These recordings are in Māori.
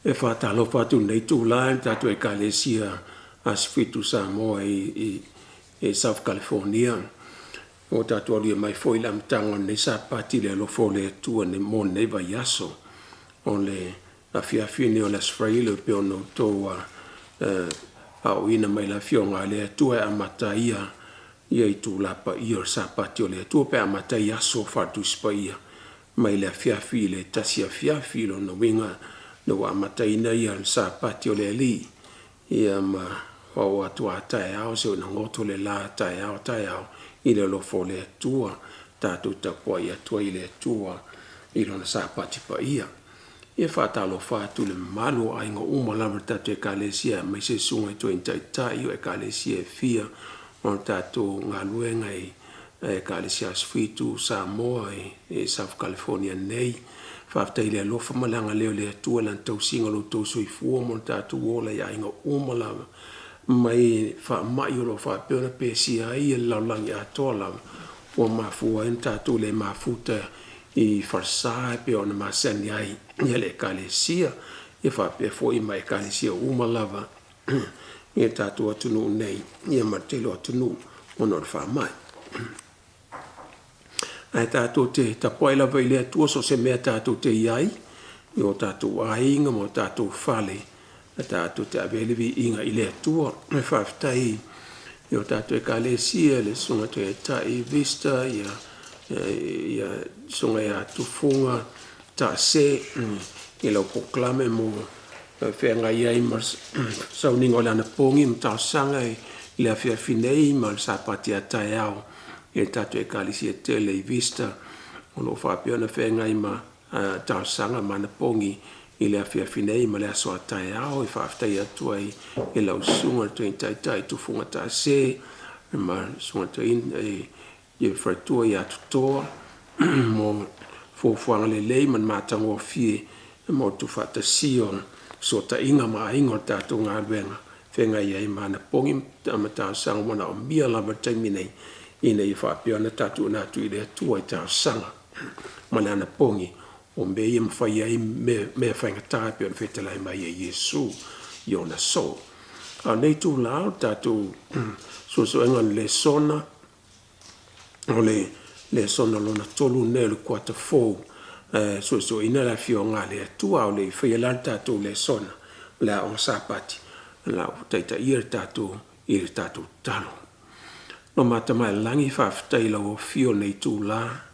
e whātalo whātu nei tūlae tātu e Kalesia Asfitu Samoa e South California. O tātu alia mai foi la mtango nei sapati le lofo le tua ne mo nei vai aso. O le la fiafini o le sfraile pe ono toa au ina mai la fionga le tua amataia ia i tūlapa ia o sapati o le tua pe amataia aso whatu spaia. Mai le fiafi le tasia fiafi lo no winga no amataina ia le sapati o le li. Ia ma o atua tae au se una ngoto le la tae au i le lofo le tua tātou tapua i atua i le tua i lona sapati pa ia. Ia whātalo whātu le malu a inga umalawa tātou e Kalesia mai se sunga i tua intaitai o e Kalesia e fia o tātou ngā luenga e Kalesia Asfitu Samoa e South California nei. Whaftai le alofa malanga leo le atua lan tau singa lo tau soi fua mo tātou ola i a inga umalawa. Mai fa mai o fa pena pesia i laulangi atoa la o mafua en tatu le mafuta i farsa pe ona masani ai le Kalesia e fa pe foi mai Kalesia uma lava e tatu atunu nei e martelo atunu ono fa mai ai tatu te tapoi la vai le tu so se me tatu te ai o tatu ainga mo tatu fale tātou te avelevi inga i le atua me whaftai i o tātou e Kalesia le sunga te e tai vista ia sunga ia tufunga ta se i lau poklame mo whenga iai mas sauningo lana pongi mtau sanga i le awhia finei ma sapati a tai au i tātou e Kalesia te le vista o lo whapiona whenga i ma tau sanga mana pongi i le afia finei ma le aso atai au i whaftai atua i lau sunga tuin tai tufunga ta se ma sunga tuin i whaitua i atutoa mo fuafuanga le lei man mātango fie mo tu whata sion so ta inga ma ingo tātou ngā ruenga whenga i mana pongi ma tāu sanga wana o mia lava taiminei ina i whapiona tātou nātu i le atua i tāu sanga ma le ana pongi o me ia mwhai ai me whainga tāpe o na whetalai mai e Yesu i ona so. A nei tū lao tātou so engan le sona o le sona lona tolu ne le kuata fōu so ina la fio ngā le atua o le whaialan tātou le sona le a o sapati la o taita ia tātou i le tātou talo. No mata mai langi whaftai la o fio nei tū lao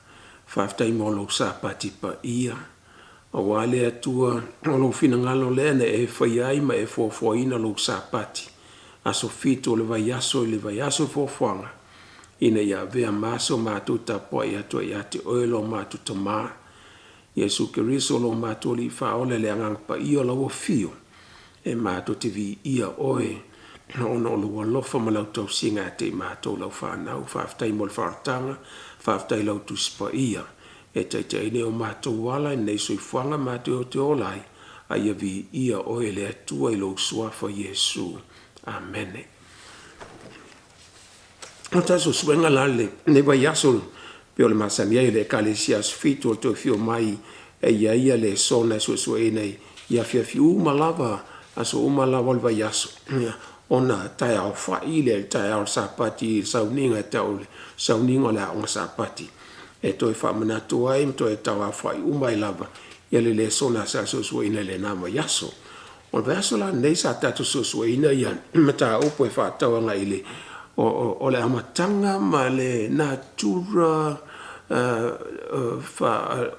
whaftai mo lo sapati pa ia. A wale atua o lo finangalo lene e whaiai ma e fōwhaina lo sapati. Aso fito le vaiaso i le vaiaso fōwhanga. Ina ia vea maso mātuta po i atua i ate oelo mātuta mā. Yesu Keriso lo mātoli whaole le angang pa ia lo fio. E mātuti vi ia oe. Ono lo lofa ma lau tau singa te mātou lau whanau. Whaftai mo le whaatanga. Whaftai lau tuspa ia. E taitai neo mātou wala nei soi whanga mātou te olai. A ia vi ia oe le atua i lo suafa Yesu. Amene. O taso suenga lale. Ne vai asul. Pio le masani ai le Kalesia Asfitu o to fio mai. E ia le sona sue nei. Ia fiafi umalava. Aso umalava le vai asul. Ona tai au whai le tai au sapati sauninga tau sauninga le au sapati. E toi whamanatu ai mto e tau au whai umai lava. Ia le sona sa susuina le nama yaso. O vaso la nei sa tatu susuina ia mata upo e whātauanga ile o le amatanga ma le natura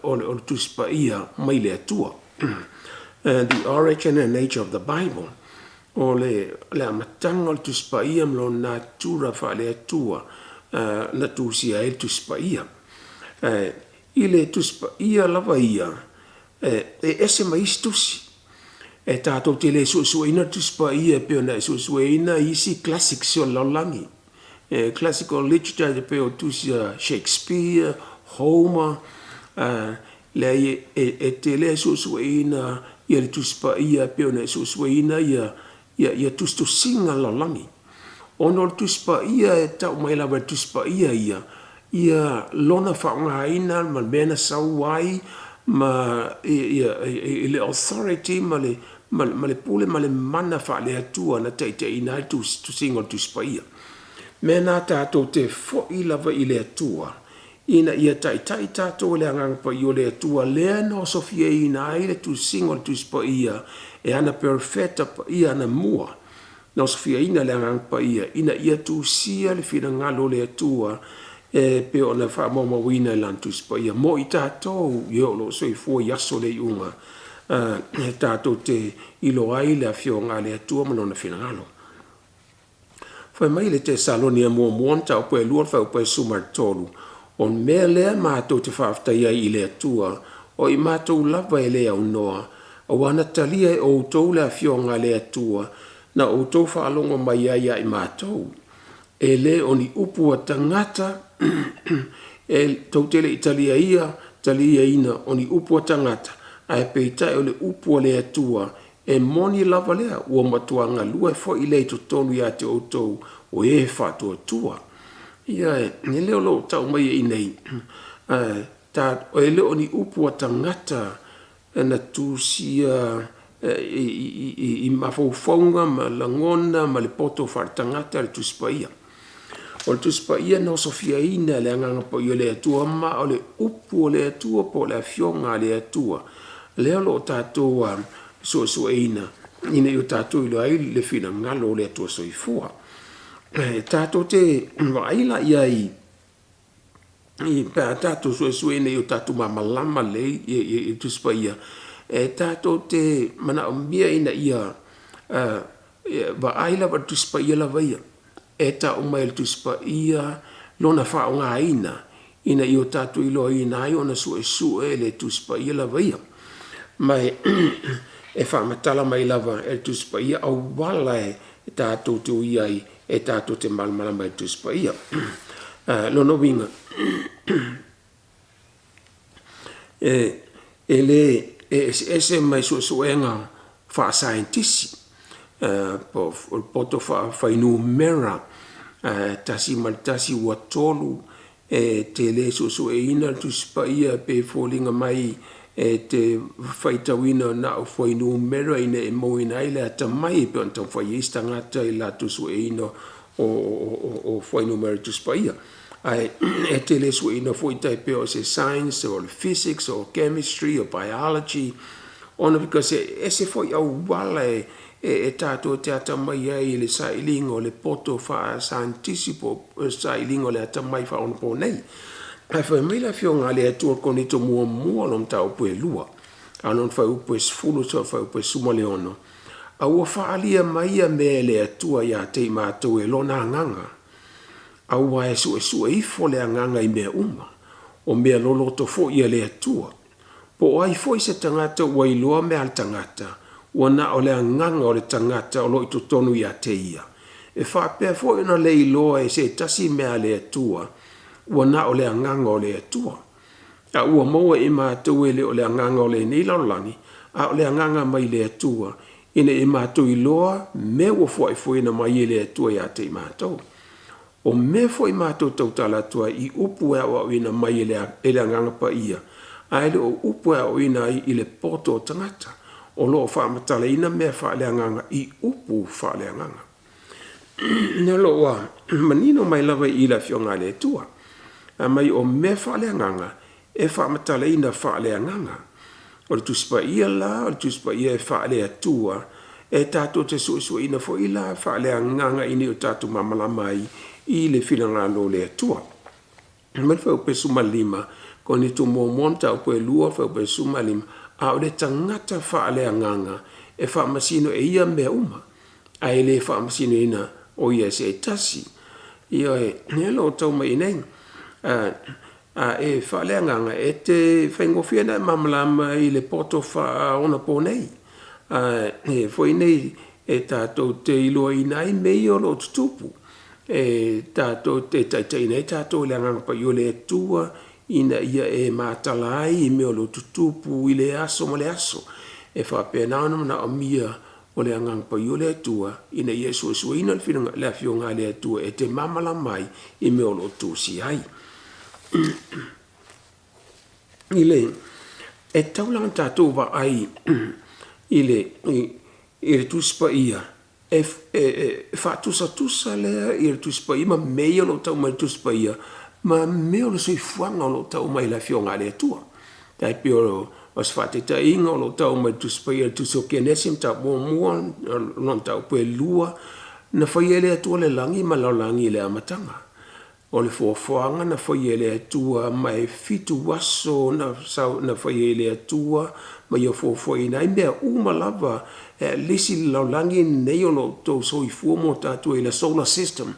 o le tuspa ia mai le atua. The origin and nature of the Bible. O le amatanga o le tuspa ia mlo natura wha le atua na tusia e tuspa ia. I le tuspa ia lava ia e ese mai istusi. E tātou te le suesueina tuspa ia peo na suesueina isi classic sio laulangi. Classical literature de peo tusia Shakespeare, Homer, le e te le suesueina ia le tuspa ia peo na suesueina ia tustu singa laulangi. Ono le tuspa ia e tau mai lawa tuspa ia lona whaungaina ma mena sauai ma le authority ma ma le pule ma le mana fa le atua na te ina tu singo tu spaia. Mena tātou te fo I lava I le atua. Ina ia tai tātou le angang pa I o le atua lea no sofia ina ai le tu singo tu spaia e ana perfecta pa ia ana mua. No sofia ina le angang pa ina ia tu sia le fina ngalo le atua e pe ona fa mo wina lan tu spaia. Mo I tātou yo lo so I fo yaso le unga. Tātou te ilo ai le afio ngā le atua manona fina ngalo. Fai mai le te Salonia mua muanta o pue lua fai o pue sumar tolu. On mea lea mātou te whaaftai ai I le atua o I mātou lava e lea unoa. O wana talia e o tau le afionga le atua na o tau whaalongo mai ai ai mātou. E le o ni upua tangata e tau tele Italia ia, talia ina o ni upua tangata. Ai peitai o le upua le atua e moni lava lea ua matuanga lua e fo I le to tonu ia te o tau o e whatua tua. Ia e leo lo tau mai I nei. O e leo ni upua tangata na tūsia I mawhauwhaunga ma langona ma le poto wharatangata le tūspaia. O le tūspaia no sofia ina le anganga po I le atua ma o le upua le atua po le afionga le atua. Leo lo tātou so ina ina I o tātou ilo ai le fina ngalo le atua soifua. Tātou te waila iai I pa tātou so ina I o tātou mamalama le I tūspaia. Tātou te mana o mbia ina ia waila wa tūspaia la vaia. Ta o mai le tūspaia lona whaonga ina I o tātou ilo ina ai ona sue le tūspaia la vaia. Mai e whamatala mai lava e tūspaia au wala e tātou te uiai e tātou te malamala mai tūspaia. Lono winga. E le ese mai suenga wha scientisi. Po poto whainu mera tasi maltasi ua tolu te le sueina tūspaia pe fōlinga mai te whaitawina na o whainu mera ina e moina ai le ata mai pe anta whaiista ngata I la tūspaina o whainu mera tūspaia. E te le sueina whaitai pe o se science or physics or chemistry or biology ona because e se whai au wala e tātou te ata mai ai le sailingo le poto wha scientisipo sailingo le ata mai wha ona po nei. Ai whai mai la fionga le atua konito mua lom tau pue lua. Anon whai upue sfulu so whai upue suma le ono. A ua whaalia mai a me le atua ia te mātou e lona nganga. A ua e sue ifo le nganga I mea uma. O mea loloto fo ia le atua. Po ai fo I se tangata ua iloa me al tangata. Ua na o le nganga o le tangata o lo I tonu ia te ia. E whapea fo ina le iloa e se tasi mea le atua. Ua na o le nganga o le atua. A ua moa I mātou e le o le nganga o le neilaulani. A o le nganga mai le atua. Ina I mātou iloa me ua fo ina mai le atua ia te mātou. O me fo I mātou tautala atua I upu e o ina mai le nganga pa ia. Ai le o upu e o ina I le poto o tangata. O lo whaamatala ina mea whaaleanganga I upu whaaleanganga. Nea loa, manino mai lava I la fionga le tua. Mai o mea whaaleanganga e whaamatala ina whaaleanganga. O le tuspaia la, o le tuspaia e whaalea tua, e tātou te sue ina fo I la whaaleanganga ini o tātou mamalamai I le whilangalo le tua. Mai whau pe suma lima, ko ni tu mō monta o pe lua whau pe suma lima, a o le tangata whaaleanganga e whaamasino e ia mea uma. A e le whaamasino ina o ia se tasi. Ia e, nelo tau mai nei. E whaaleanganga e te whaingofiana mamalama I le poto wha ona po nei. E foi nei e tātou te iloa inai mei o lo tutupu. E tātou te taitai nei tātou le anganga pa I o le tua ina ia e mātala ai I mea o lo tutupu I le aso ma le aso. E whapea nāna na o mia o le anganga pa I o le tua ina ia suina le afionga le tua e te mamala mai I mea o lo tūsi ai. I le, e taulanga tātou wa ai i le tuspa ia faatusa lea i le tuspa ia ma mea lo tau mai tuspa ia ma mea o le soifuaga o lo tau mai la fionga le atua taipi o se faatetaʻiga o lo tau mai tuspa ia le tusi o kenesi ma taumuamua lona taupelua na faia le atua le langi ma laolagi i le amataga o le foafoaga na faia le atua ma e fitu aso na faia le atua ma ia foafoaina ai mea uma lava lisi laolagi nei o lo tou soifua mo tatou i le solar system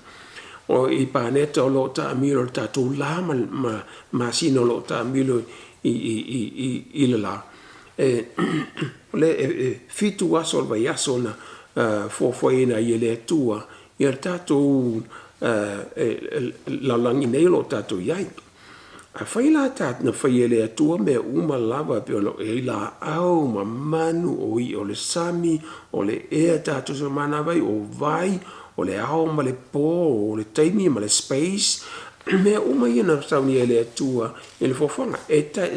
o i paneta o lo taamilo le tatou la ma masina o lo taamilo i le la le fitu aso o le vaiaso na foafoaina ia le atua ia le tatou laolagi nei o lo tatou iai afai la tat na faia le atua mea uma lava pe o e la au ma manu o i o le sami o le ea tatou se mana vai o vai o le ao ma le po o le taimi ma le space mea uma ia na saunia le atua i le foafoaga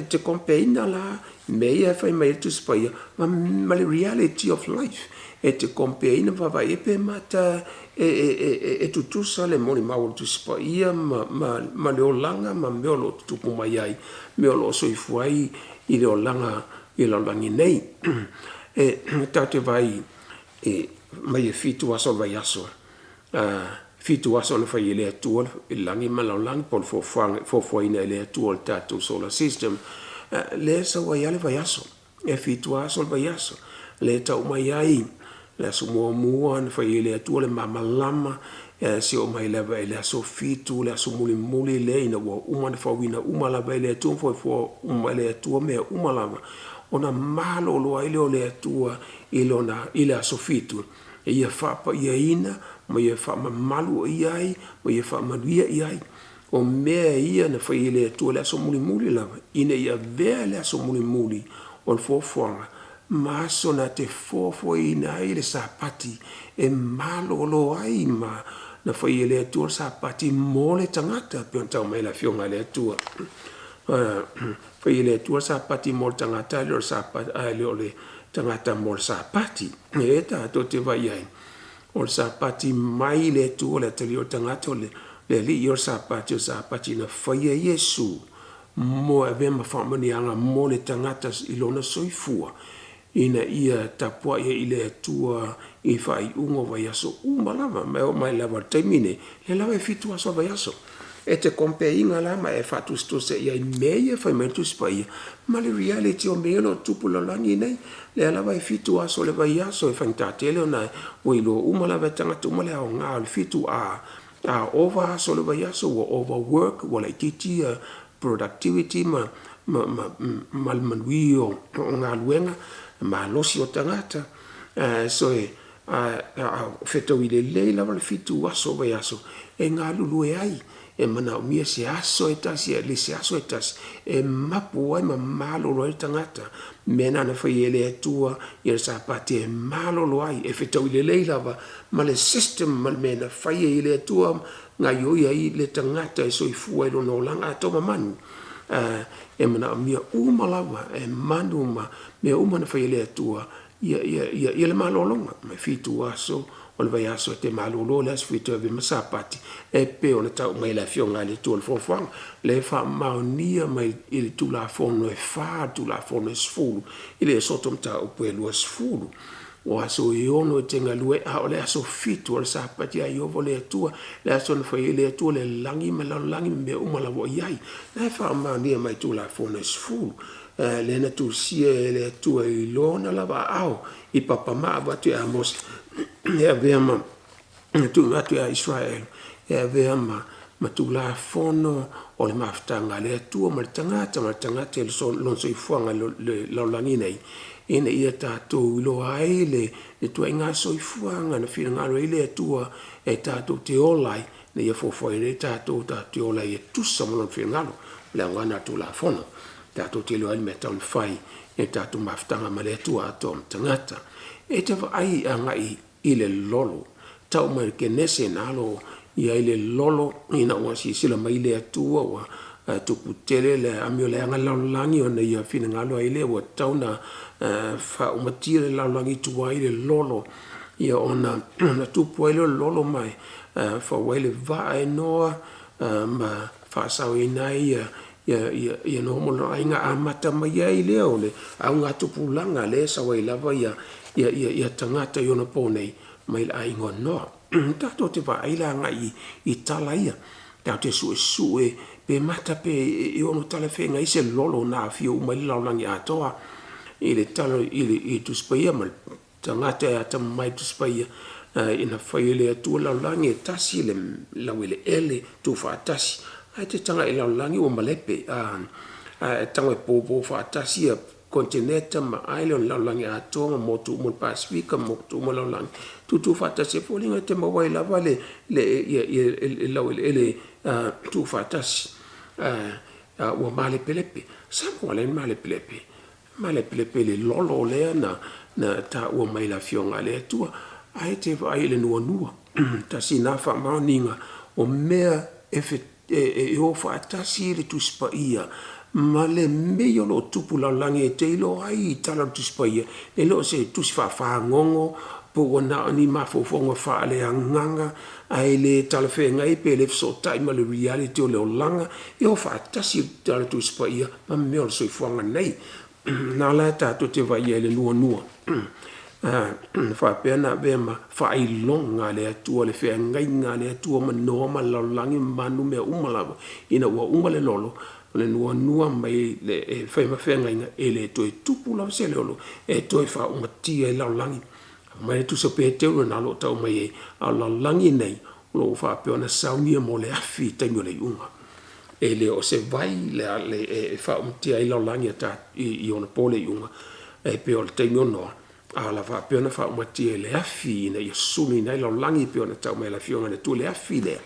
te kompeina la mea fai mai tu spaia ma le reality of life te kompeina vavai pe mata tutusa le moni mau tu spaia ma le olanga ma me lo tupu mai ai me lo soifuai i le olanga i le langi nei tate vai mai fitu aso vai aso fitu aso na fai le atua i langi ma lo langi pol fofuaina le atua le tatu solar system le sa vai ale vai aso fitu aso vai aso le tau mai ai le aso mua na fai le atua le mamalama se o mai leva le aso fitu le aso muli le ina wa uma na fawina uma lava le atua fo uma le atua me uma lava ona malo lo ai le atua ilona ile aso fitu ia fapa ia ina ma ia fa malu iai ma ia fa maluia iai o mea ia na fai le atua le aso muli lava ina ia vea le aso muli o fofoanga maso na te fofoina ai le sapati malo lo ai ma na fai le atua sapati mo le tangata pe on tau mai la fionga le atua fai le atua sapati mo le tangata le sapati le tangata mo le sapati e tatou te vai ai o le sapati mai le atua le atali o tangata le li o sapati na fai a Iesu mo ave ma whamanianga mo le tangata i lona soifua ina ia tapua ia i le atua i whai ungo vai aso umalama mai lava taimine le lava e fitu aso vai aso te kompeinga la ma e fatustose ia i meia fai mai tuspaia ma le reality o mea lo tupu lalangi nei le lava e fitu aso le vai aso e fantatele ona uilo umalava tangata umale au ngā le fitu a over aso le vai aso wa overwork wa le titi productivity ma manui o ngā luenga ma losi o tangata so fetou i le lava le fitu aso vai aso e ngā lulu e ai e mana mia se aso e tasi le se aso e tasi e mapu ai ma malolo e tangata mena na fai ele atua i le sapati e malolo ai e fetou i le lava ma le system ma mena fai ele atua ngai oi ai le tangata e soifua i lona olanga ato mamanu e mana mia umalava e manu ma mea umana fai ele atua ia le malolonga ma fitu aso o le vai aso te malolo le aso fitu ave masapati e pe ona tau mai la fionga le tu le fofang le fa maonia mai il tu la fono e fa tu la fono e sfulu ile sotom tau pe lu sfulu o aso iono e tenga lue a le aso fitu le sapati a io vole tua le aso na fai le tu le langi ma la langi me uma la vo iai le fa maonia mai tu la fono e sfulu le na tu sie le tu i lona lava au i papa ma va tu amos e avea ma tu atu a Israel e avea ma tu la fono o le maftanga le atua ma le tangata le lon so i fuanga le laulangi nei ina ia tātou ilo ai le tua inga so i fuanga na whina ngaro i le atua e tātou te olai na ia fofoi ne tātou te olai e tusa malon whina ngaro le angana tu la fono tātou te ilo ai me taun whai e tātou maftanga ma le atua ato tangata e te ai anga i le lolo tau mai ke nese nalo ia i le lolo ina wa si sila mai le atua wa tupu tele le amio le anga laulangi o na ia fina ngalo ai le wa tauna fa umatia le laulangi tuai le lolo ia ona tupu ai le lolo mai fa wele va e noa ma fa sao inai ia no mo no ainga amata mai ai le ole au nga tupu langa le sa wai lava ia tangata i ona ponei mai la ingo no tato te va ai la ngai i tala ia tau te sue pe mata pe i ono tala whenga i se lolo na fio mai laulangi atoa i le talo i tu spaia mal tangata e ata mai tu spaia ina whai le atua laulangi e tasi le lawele ele tu wha tasi ai te tanga i laulangi o malepe tanga e popo wha tasi a kontineta ma aile on laulangi atoa mo tu mo Pasifika mo tu mo laulangi tu wha tasi e fōlinga te mawai lava le lawele ele tu wha tasi ua male pelepe Samoa le male pelepe le lolo lea na ta ua mai la fionga le atua ai te vai le nua ta sina fa maninga o mea e o fa tasi le tu spaia ma le meo lo tupu laulangi e te ilo ai tala tu spaia e lo se tu fa ngongo po ona ni mafofonga fa le anganga ai le talafenga i pe le so time le reality o le olanga e o fa tasi tala tu spaia ma meo so fonga nei na la ta to te vai le nua fa pena bema fa ilonga le atua le fe ngai nga le atua ma no ma laulangi manu me umalava ina ua umale lolo le nua mai le fa ma fe ngai e le to tupu la se lolo e to fa umatia e laulangi mai tu so pe te na lo tau mai a laulangi nei lo fa pe ona saunia mo le afi te mo le unga e le o se vai le fa umatia e laulangi ta i ona pole unga e pe o te no ala va pe ona fa umatia le afi na ia sumi nei laulangi pe ona tau mai la fionga le tu le afi le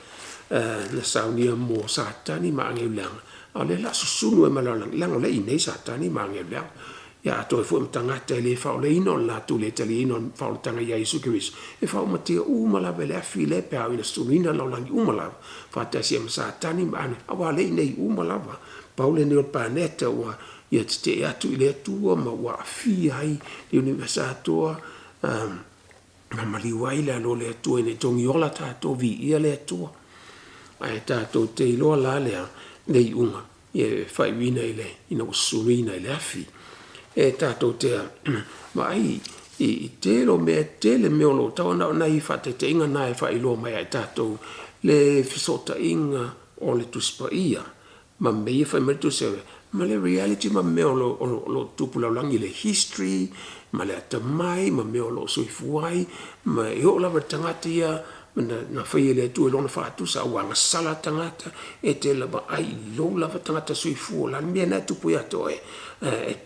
na saunia mo satani ma nge langa ale la susunu e malalang lang le nei satani ma nge langa ya to fu mtangata le fa le ino la tu le tali ino fa tanga ya Yesu Christ e fa umatia mala vele afi le pe ina sumina laulangi mala fa ta sia satani ma awa le nei mala va paule ne pa neta wa ia te atu ile tua ma wa fi ai le universitato ma maliwai le lo le tua ne tongi ola ta to vi ia le tua ai ta to te lo la le nei unga e fai wina ile ina usumina ile afi e ta to te ma ai i te lo me te le me lo ta na i fa te inga na e fai lo mai ai ta to le fisota inga o le tuspaia ma me fa me tu se ma le reality ma me lo tupu laulangi le history ma le atamai ma me lo soifuai ma e o la tangata ia na fai le tu lo na fa tu sa wanga sala tangata e te la ba ai lo la tangata soifu la me na tupu ya to e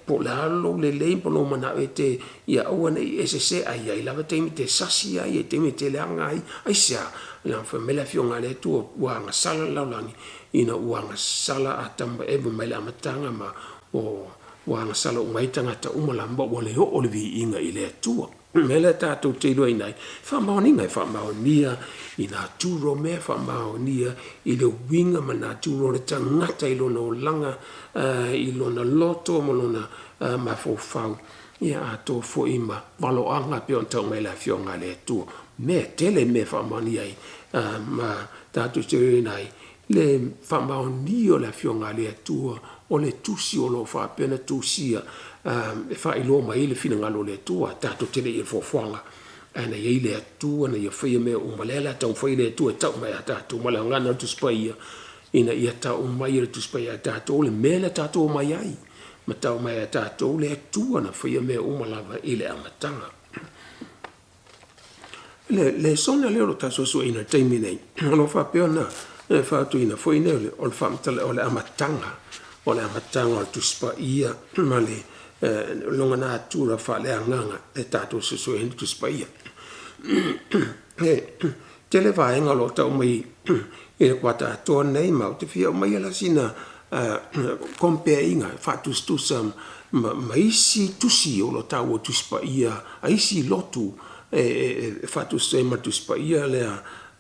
po la lo le po no mana e te ia o na se ai la te mi te sasi ai te mi te la ngai ai sa la fa me la fionga le tu wanga sala laulangi ina wanga sala atamba e mai la matanga ma o wanga sala mai tangata umala mba wale o le vi inga ile tu mele tato te lo inai fa maoninga fa maonia ina turo me fa maonia i le winga mana turo le tangata i lona langa i lona loto mo lona ma fo fau ia ato fo ima valo anga pe on tau mai la fionga le tu me tele me fa maonia ma tato te inai le fa maonia la fionga le tu o le tusi o lo fa pena tusia fa ilo mai le fina ngalo le tua tato tele e fofoanga ana ye le tua na ye fie me o malela tau fie le tua tau mai tato mala ngana tu spaia ina ia tau mai le tu spaia tato le mele tato mai ai ma tau mai tato le tua na fie me o malava ile amatanga le sona le lo taso so ina taimine no fa peona fa tu ina foi ne o le famtale o le amatanga o le amatanga o tu spaia male longa na tura fa le anganga e tato se so en tu spaia te le vai ngalo ta mai e kwata to nei ma te fia mai la sina comparinga fa tu sam mai si tu si o lo ta o tu spaia ai si lotu fa tu se ma tu spaia le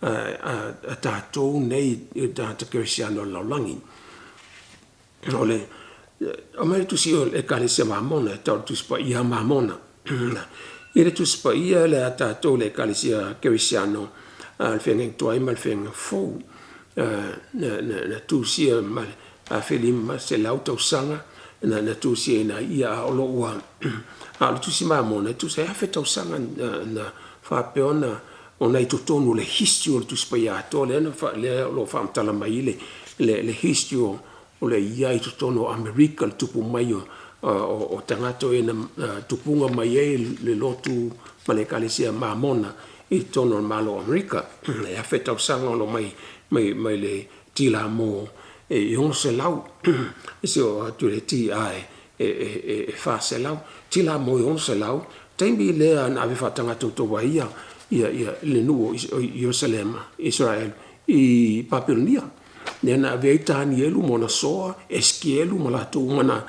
a tato nei ta Cristiano Laulangi ole o mai tu si o e kalesia mamona tau tu spa ia mamona ile tu spa ia le ata to le kalesia kerisiano al fengeng tuai mal fengeng fo na tu si mal a felim se lauto sanga na tu si na ia o lo wa a tu si mamona tu se afeta sanga na fa peona ona i tonu le history tu spa ia to le na fa le lo fa tala mai le history o le ia i tonu America tupu mai o tangato e na tupunga mai e le lotu ma le kalesia mamona i tono malo America e afeta sanga lo mai le tila mo e yon se lau so tu le ti ai e fa se lau tila mo yon se lau tembi le na ave fatanga to ia le nuo Jerusalem Israel i Babilonia nena veita ni elu mona soa eskielu mala tu mana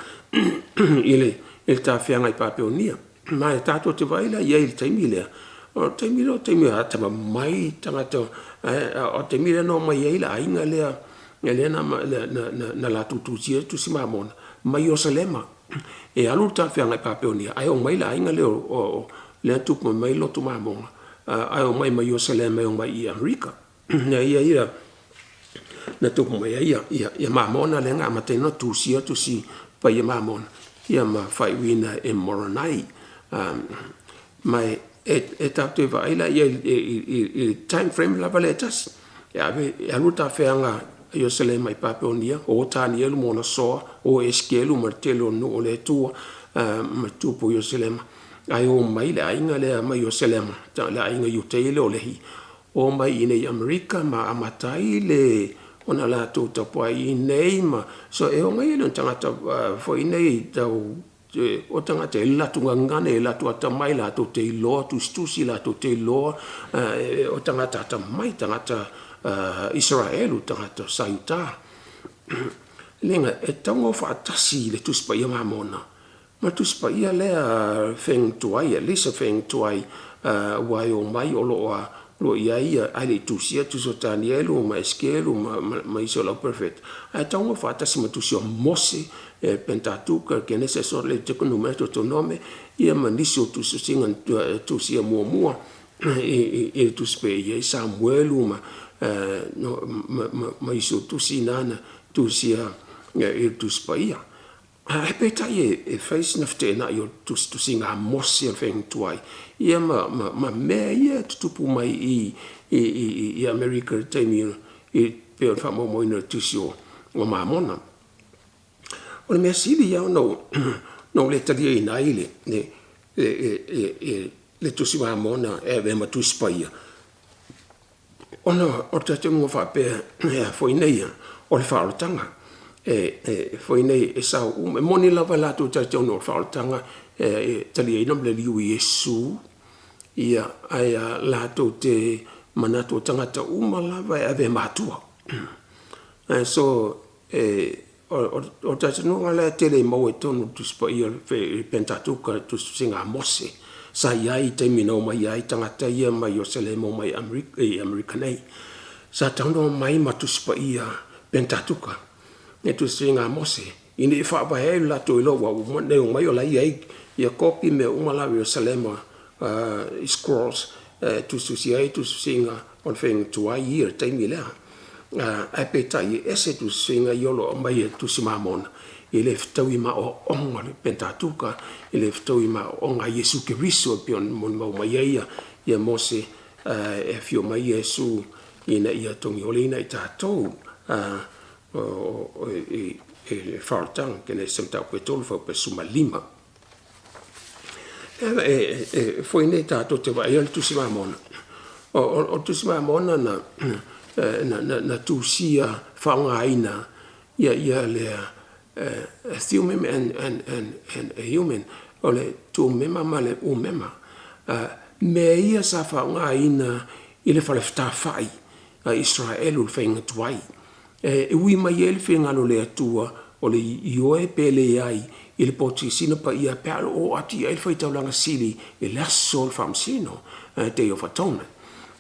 ile ta fianga i Babilonia mai tato te vaila ia il temile o temile ata mai tangata o temile no mai ia inga le na la tu si mamon mai Jerusalem e alu ta fianga i Babilonia ai o mai la inga le o le tu mai lo tu mamon ai o mai Jerusalem mai o mai i America na ia na tu mai ia mamona le nga mateno tu si pa ia mamona ia ma fai wina e moronai mai e tatu vaila ia i time frame la valetas ia ave aluta feanga Jerusalem mai Babilonia o tani elu mona so o eskelu martelo no le tu ma tu po Jerusalem ai o mai la inga le mai Jerusalem ta la inga yutele o lehi o mai ine America ma amatai le ona la tu tapo i nei ma so e o mai le tangata fo i nei tau o tangata e la tu ngane la tu ata mai la tu te lo tu stusi la tu te lo o tangata ata mai tangata Israel tangata sauta lenga e tango fa tasi le tu spa ia mamona ma tu spa ia le feng tuai le se feng tuai wai o mai o lo ia ale tu sia tu sotanielo ma eskelo ma isola perfect a tango fa tasi ma tu sio mose Pentateuch che nesse sono le numero to nome ia manisio tu singa tu sia mua e tu spei Samuel ma iso tu sinana tu sia e tu spaia a peta e face naftena io tu singa mose feng tuai ia ma me ia tu pu mai i America temio e per famo mo in tu sio o mamona o me sili ya no le tadi ina ile le tu si mamona e ve ma tu spaia ona o te mo fa pe foi nei o le fa tanga foi nei e sa moni lava la tu te no fa tanga tali ina le liu Yesu ia ai la tu te manato tanga ta lava e ve matua so o tata no ngala tele mo e tonu tu spa ia fe Pentateuch tu singa mose sa ia i te mino mai ia i tangata ia mai Jerusalem mai America nei sa tano mai ma tu spa ia Pentateuch e tu singa mose ini fa ba he la to lo wa ne mai o la ia copy me uma la Jerusalem scrolls tu sia tu singa on feng tu ai ia te mila a petai ese tu singa yolo mai tu simamon ele ftoi ma o onga Pentateuch ele ftoi ma onga Yesu Kristo pion mon ma mai ia mose e fio mai Yesu ina ia tongi olina i tatou e faltang che ne senta quetol fa per suma lima foi ne tatou te vai tu simamon o tu simamon na tu sia faungaina ia le human and human ole tu mema male o mema me ia sa faungaina ile fale fai a Israel ul fenga tuai e ui mai ele fenga lo le tua ole ioe pele ai il poti sino pa ia palo o ati ele fai taulanga sili e la sol fam sino te o fatona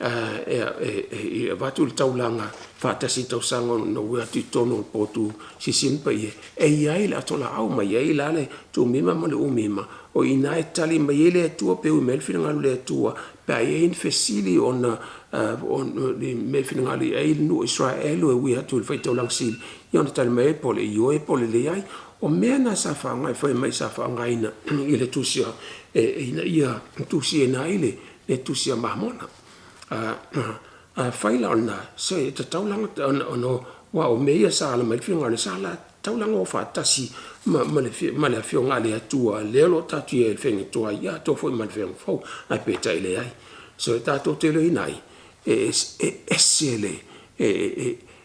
vatu le taulanga whaatasi tausanga no wea tu tono potu si sinpa iai le atola au ma iai la le tu mima ma le umima o ina e tali ma iai le atua pe u melfina ngalu le atua pe ai in fesili ona melfina ngalu ai nu Israel e wea tu le whaitaulang sili iona tali ma e pole i pole le ai o mea na sa whaangai whai mai sa whaangai na i le tusia ina ia tusia na ile le tusia mahmona whaila ona so e ta taulanga ono wa o mea sa ala mai whiunga le sa la taulanga o whaatasi ma le whiunga le atua lelo tatu e whengi toa ia to fo ma le whiunga fau ai peta ile ai so e tato te le inai esele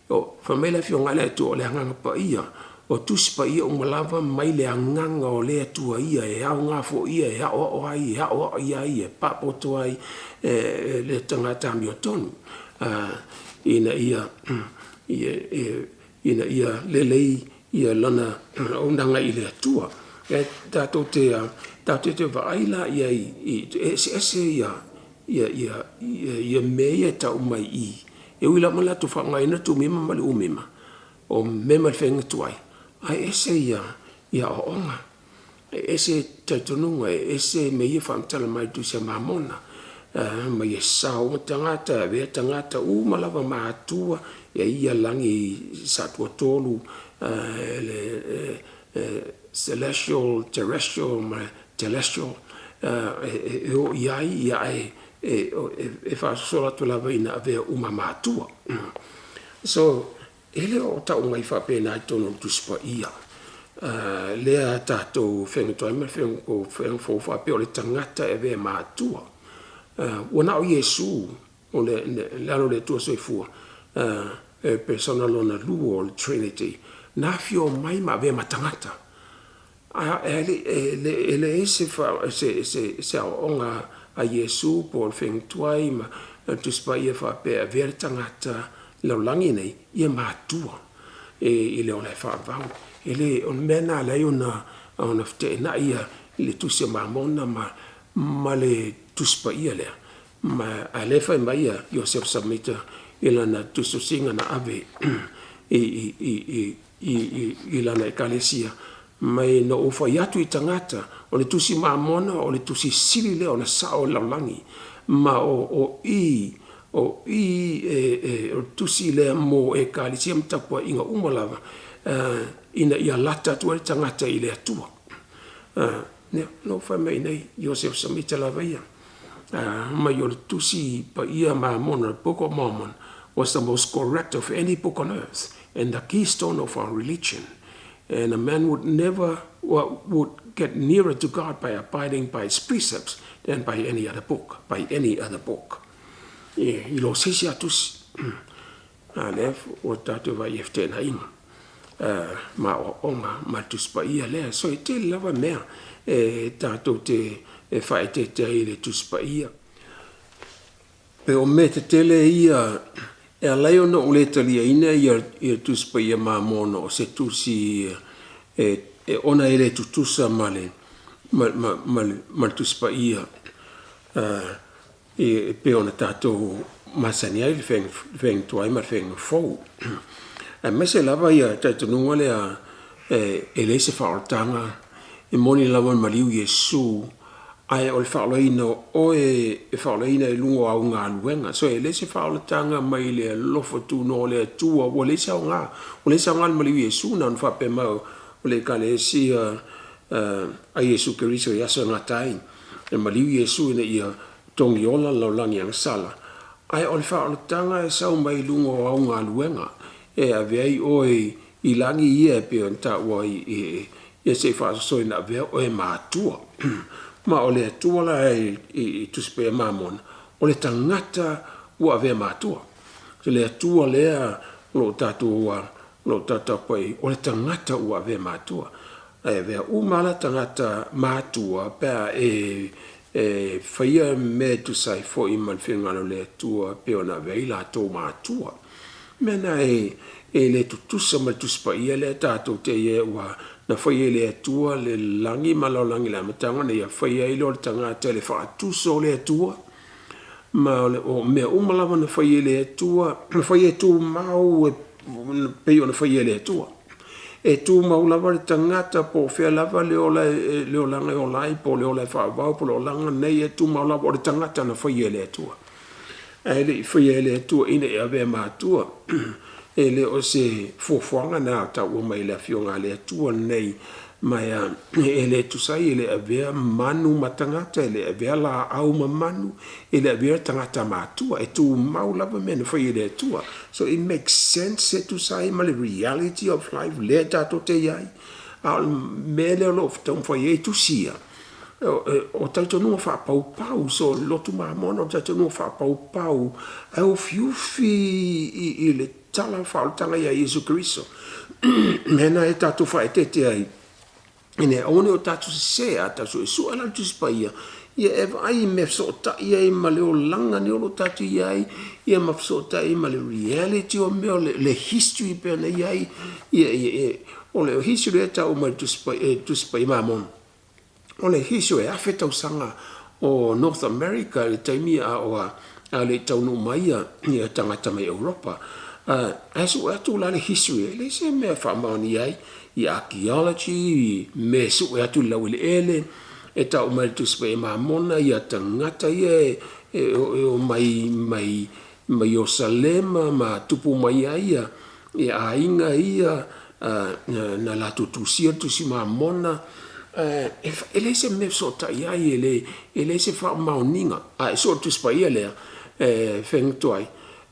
o whamela whiunga le atua le hanganga pa ia o tusi pa ia o malava mai le anganga o le atua ia e au ngā fo ia e o ai e o ia e papoto ai le tangata mi o tonu ina ia lelei ia lana o nanga i le atua e tato te vaaila ia ese ia mea ta umai i e wila mala tu whangaina tu mima mali umima o mema le whenga tuai ai ese ia o onga ese taitonunga ese me ia whamtala mai tu se mamona ma ia sao tangata vea tangata malava maatua ia langi satua tolu celestial terrestrial ma celestial o ia e whasola tu lava ina vea maatua so ele o ta unga i whapena i tono tuspa ia. Lea tātou whengatoi ma whengo whape o le tangata e vea mātua. Wana o Yesu o le lalo le tua soifua e persona lona luo o le Trinity. Nā whio mai ma vea matangata. Ele se onga a Yesu po le whengatoi ma tuspa ia whape a vea tangata lau langi nei, ia mātua i leo lai whaavau. Ele on mena lei ona fte na ia le tusia mamona ma le tuspa ia lea. Ma a le whai mai ia Joseph Samita ila na tusu singa na ave i lana ekalesia. Mai no ufa iatu i tangata o le tusi mamona o le tusi sili leo na sao lau langi. Ma o tusi le mo e kalisia mtapua inga umalava ina ia lata tu le tangata i le atua. No whai mai nei Joseph Samita lava ia. Mai o le tusi pa ia mamona, the Book of Mormon was the most correct of any book on earth and the keystone of our religion. And a man would get nearer to God by abiding by his precepts than by any other book. I lo sisi atus lef o tatu vai efte na inga ma o onga ma tuspa ia lea so i te lava mea tatu te whae te le tuspa ia pe o me te tele ia e alai ona o le talia ina ia tuspa ia ma mono o se tusi ona ele tutusa male ma tuspa ia e pe ona tātou masani ai wheng tuai ma wheng fau. Me se lava ia tātou nunga lea e le se whaotanga e moni lava maliu Yesu ai o le whaolaina o e whaolaina e lungo au ngā luenga. So e le se whaotanga mai le lofo tu no le tua o le se au ngā maliu Yesu na un whape mau o le kale si a Yesu Keriso i asa ngatai e maliu Yesu ina ia tongi ola lau langi ang sala. Ai o le whaolotanga e sau mai lungo au ngā luenga. E a vei oi i langi ia pe on ta ua i se whaasoi na vea o e mātua. Ma o le atua la i tuspea mamona. O le tangata ua vea mātua. Se le atua lea lo tatu pai. O le tangata ua vea mātua. E vea umala tangata mātua pea whaia me tu sai fo i manwhengano le tua peona veila tō mātua. Mena le tutusa ma tuspa ia le tātou te ia ua na whaia le tua le langi malau langi la matanga na ia whaia ilo le tangata le whaatusa o le tua. ma o me umalawa na fai ele tua na fai e tu mau pe ona fai ele tua e tu mau lava le tangata po fea lava le ola e ola i po le ola e whaavau po le olanga nei e tu mau lava o le tangata na fai ele tua e le fai ele tua ina e ave mātua e le o se fuafuanga na ta ua mai le fionga le tua nei mai e le tu sai ele avea manu matangata ele avea la au manu ele avea tangata matua e tu mau lava mena fai ele tua so it makes sense e tu sai ma le reality of life le tato te iai al mele lo fton fai e tu sia o tato no fa pau so lotu mamona o tato no fa pau e o fiufi i le tala fa tanga ia Yesu Kristo mena e tato fa e te ai ine one o tatu se ata so su ala tu spaia ia eva ai me so ta ia i male o langa ni o tatu ia ia ma so ta i male reality o me le history pe na ia ia o le history eta o ma tu spaia mamon o le history afeta usanga o North America le taimi a le taunu mai ia tangata mai Europa asu atu la le history le se me fa maoni ai i archaeology me su e atu lau ele e ta o mai tu spe mamona ia tangata ia o mai o Salema ma tupu mai ia ia ainga ia na la tutusia tu si mamona ele se me so ta ia ele se fa maoninga so tu spe ia le feng toi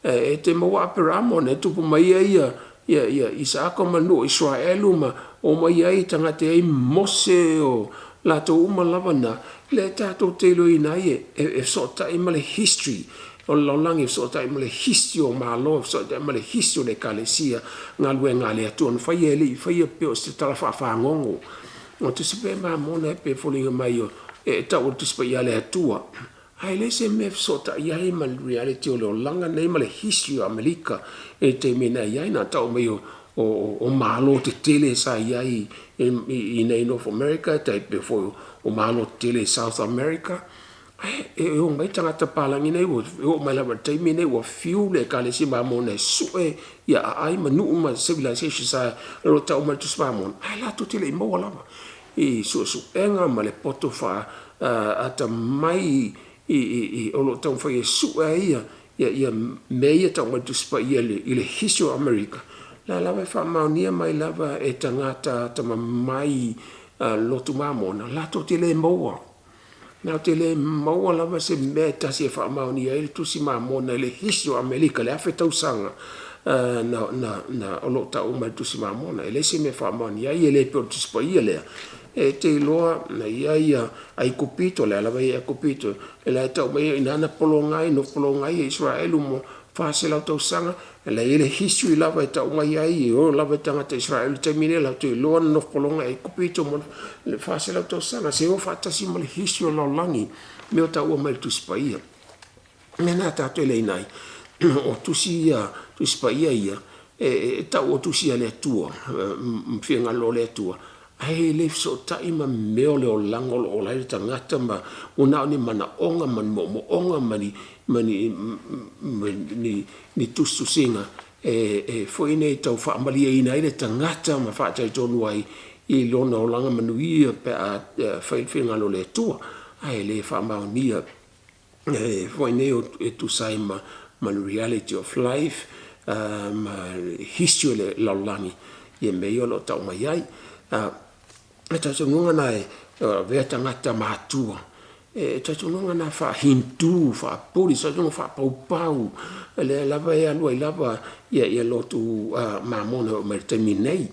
e te mawa peramon e tupu mai ia Isaka manu Israelu ma o mai ai tangata ai Mose o la to uma lavana le tato te lo inaie e sota i male history o lolangi sota i male history o malo sota i male history le kalesia ngalwe ngale atu on fai pe o se tala fa ngongo o te sepe ma mona pe folinga mai o e ta o te sepe ale atua ai le se me sota ia i mal reality o langa nei male history o Amerika e te mena ia na ta o mai o malo te tele sa ia i nei North America te pe fo o malo tele South America e o mai tangata palangi nei o mai lava te mena o fiu le kale si ma mona su ia ai manu ma civilization sa lo ta o mai tu spa mon ai la to tele mo lava e su enga male poto fa ata mai i o lo tau fai su ia meia tau mai tu spa ia le history of America la lava fa maunia mai lava e tangata tama mai lotu mamona la to te le moa na te le moa lava se meta se fa maunia e tu si mamona le history of America le afeta usanga na o lo tau mai tu si mamona e le se me fa maunia e le pe tu spa ia le e te loa na ia ai kupito le lava ia kupito e la tau mai ina polongai no polongai Israelu mo fa se la tau sanga la ile history lava e tau mai ai o lava tanga te Israel te mine la te loa no polongai kupito mo le fa se la tau sanga se o fa tasi mo le history lo langi me o tau mai tu spaia mena ta te le nai o tu spaia ia e tau o tu sia le tua mfinga lo le tua ai le so taima meo le o lango o lai tangata ma una ni mana onga man mo onga ni tustu singa foi nei tau fa malia ina ile tangata ma fa tai tonu ai i lona o langa manuia pe a finga lo le tua ai le fa maunia foi nei o tu sai ma reality of life ma history le laulangi ye meo lo tau mai ai e tatununga nai vea tangata mātua e tatununga na wha hindu wha puri tatununga wha paupau le lava e alua i lava ia lotu mamona o meritami nei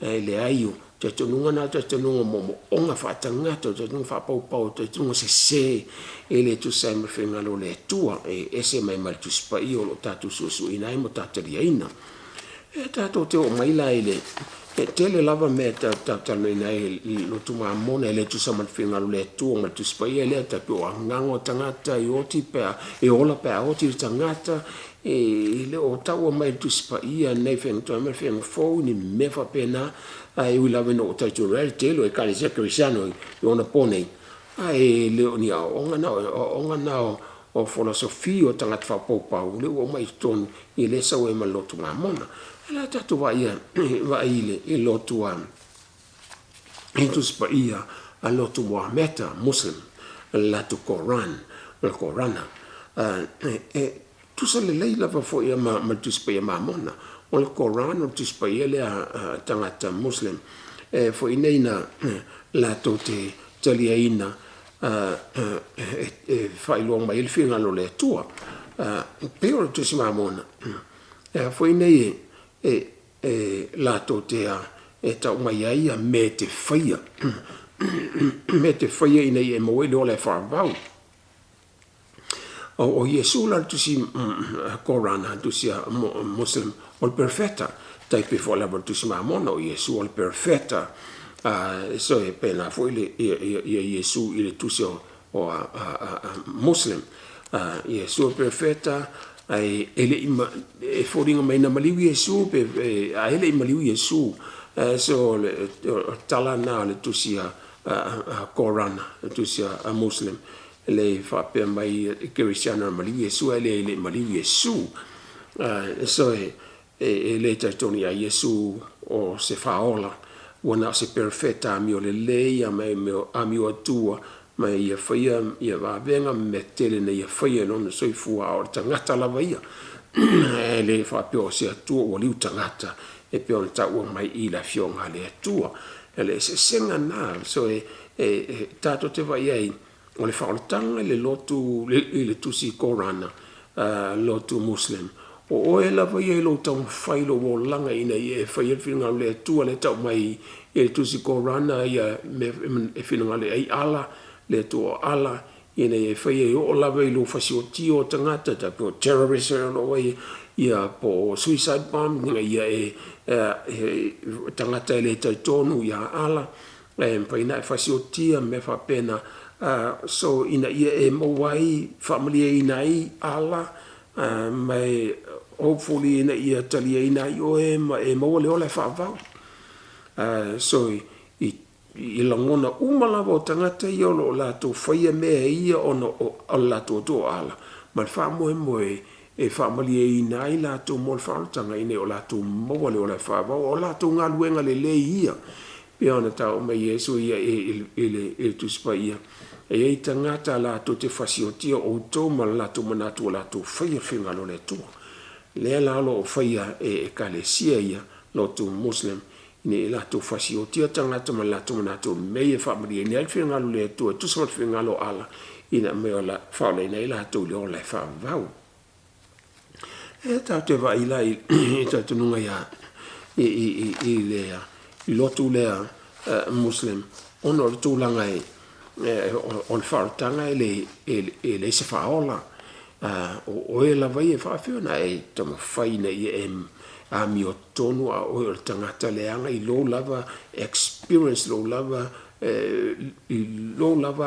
le aio tatununga na tatununga momo onga wha tangata tatununga wha paupau tatununga se e le tu sai ma whenga lo le tua e se mai maritu spai o lo tatu susu inai mo tataria ina e tato te o maila ele e tele lava me talo ina e lo tu mamona ele tu sama whenga lo le tua ma tu spai ele ta pe o ngango tangata i oti pe e ola pe oti tangata e le o taua mai tu spai nei whenga tu ama whenga fau ni mefa pena ai ui lava no taitu rei telo e kare se krisiano i ona ponei ai le ni onga nao o filosofi o tangata whapopau le o mai tonu i le sau e malotu ngā mona. La tatu wa ile i lotu intus pa ia a lotu Mohameta Muslim la tu Quran le Qurana tu sa le leila va fo ia ma tus pa ia mona o le Quran o tus pa ia le tangata Muslim fo inaina la to te taliaina whailong mai ilwhi ngalo le tua pero tu si mamona fo inai la to te tau mai ai me te whaia me te whaia inai e moele o le whaavau o Yesu la tu si Korana tu si Muslim o le perfetta taipe fo la tu si mamona o Yesu o le perfetta so e pena fo ile Yesu ile tu si o Muslim Yesu perfetta ai ele e foringa mai na maliu Yesu pe ele maliu Yesu so tala na le tusia Quran tusia Muslim le fa pe mai Cristiano maliu Yesu ele maliu Yesu so ele toni a Yesu o se faola wana se perfetta mi o le lei a mai mi o tua mai ia faia ia va venga metele na ia faia no so fua o tangata la vaia le fa pio se tu o liu tangata e pio ta o mai i la fionga le tua ele se senga na so tato te vai ai o le fa o tanga le lotu le tu si Korana lotu Muslim o ela vai lo tau failo o langa ina e faia finga le tua le tau mai e tu si Korana ia me finga le ai ala le to ala ina e fai o la vai lo fasio tio tangata ta po terrorism no way ia po suicide bomb ni ia tangata le tonu ia ala pai na fasio tia me fa pena so ina ia e mo wai family ina i ala mai hopefully ina ia talia ina o e mo le ola fa va so i langona umalawa o tangata i ono o lato whaia mea ia ono o lato to ala. Ma wha moe e wha mali e ina i lato mo le whaotanga ine o lato moa le o la wha o lato ngā luenga le le ia. Pea ona tau mai Yesu ia e tuspa ia. E ei tangata lato te whasiotia o tō ma lato manatu o lato whaia whinga lo le tua. Le lalo o whaia e kalesia ia lotu Muslim. Ni la tu fasio tia tangata ma la tu manatu me e fa mari ni al finga le tu so finga lo ala ina me la fa le nei la tu le la fa vau e ta te va ila i ta tu nunga ya i le lo tu le Muslim ono tu langa on fa tanga le se fa ola o e la vai e fa fiona e tama faina i a mi o tonu a o tangata leanga i lo lava experience lo lava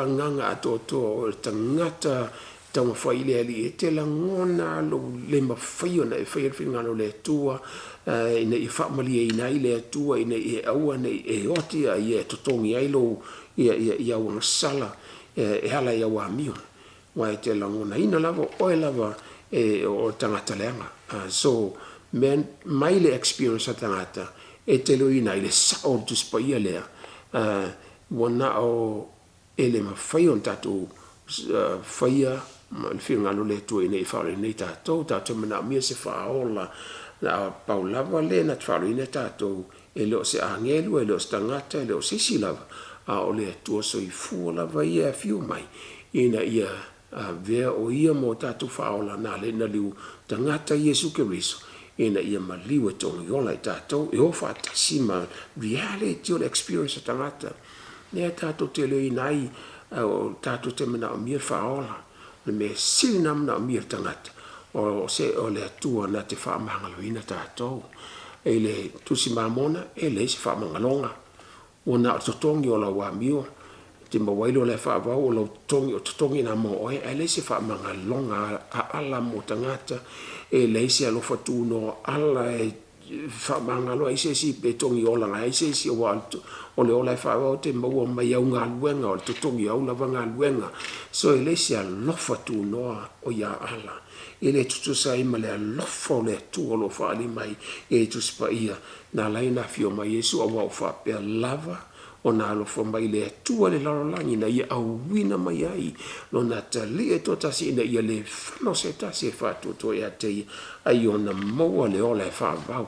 nganga ato o tangata tama whaile ali e te langona lo le mawhaio na e whaia whingano le tua ina i whamali e inai le tua ina i aua nei e oti a i e totongi ailo i au ngasala e hala i au amio wa e te langona ina lava o e lava o tangata leanga so men maile experience tangata e te lo ina ile sao tu spaia lea wana o ele ma fai on tatu faia ma finga lo le tu ina fa le nei tatu mana mi se fa ola na paulava le na fa ina tatu e lo se angelo e lo stangata e lo se silava a o le tu so i fu la vai e fiu mai ina ia vea o ia mo tatu fa ola na le na liu tangata Yesu Keriso ina ia maliwa tongi ola i tātou e ofa atasima reality o experience tangata nea tātou te leo inai o tātou te mana o mir whaola le me siri na mana o mir tangata o se o le atua na te whaamangaloina tātou e le tusi mamona e le se whaamangalonga o na o totongi o la wamio te mawailo le whaavau o la totongi na mo oe e le se whaamangalonga a ala mo tangata e leise alo fatu no ala e whamangalo ai se si pe tongi ola ngai se si o le ola whawa o te maua mai au ngā luenga o le tutongi au lava ngā luenga so ele si a lofa tu noa o ia ala ele tutu sai ma le lofa o le tu o lo whaali mai e tuspa ia na lai na fio mai Yesu a wau whapea lava o nā lofa mai le tua le larolangi na ia au wina mai ai lo na ta li e to tasi na ia le whano se tasi e whatu to e te ai o na maua le ola e whavau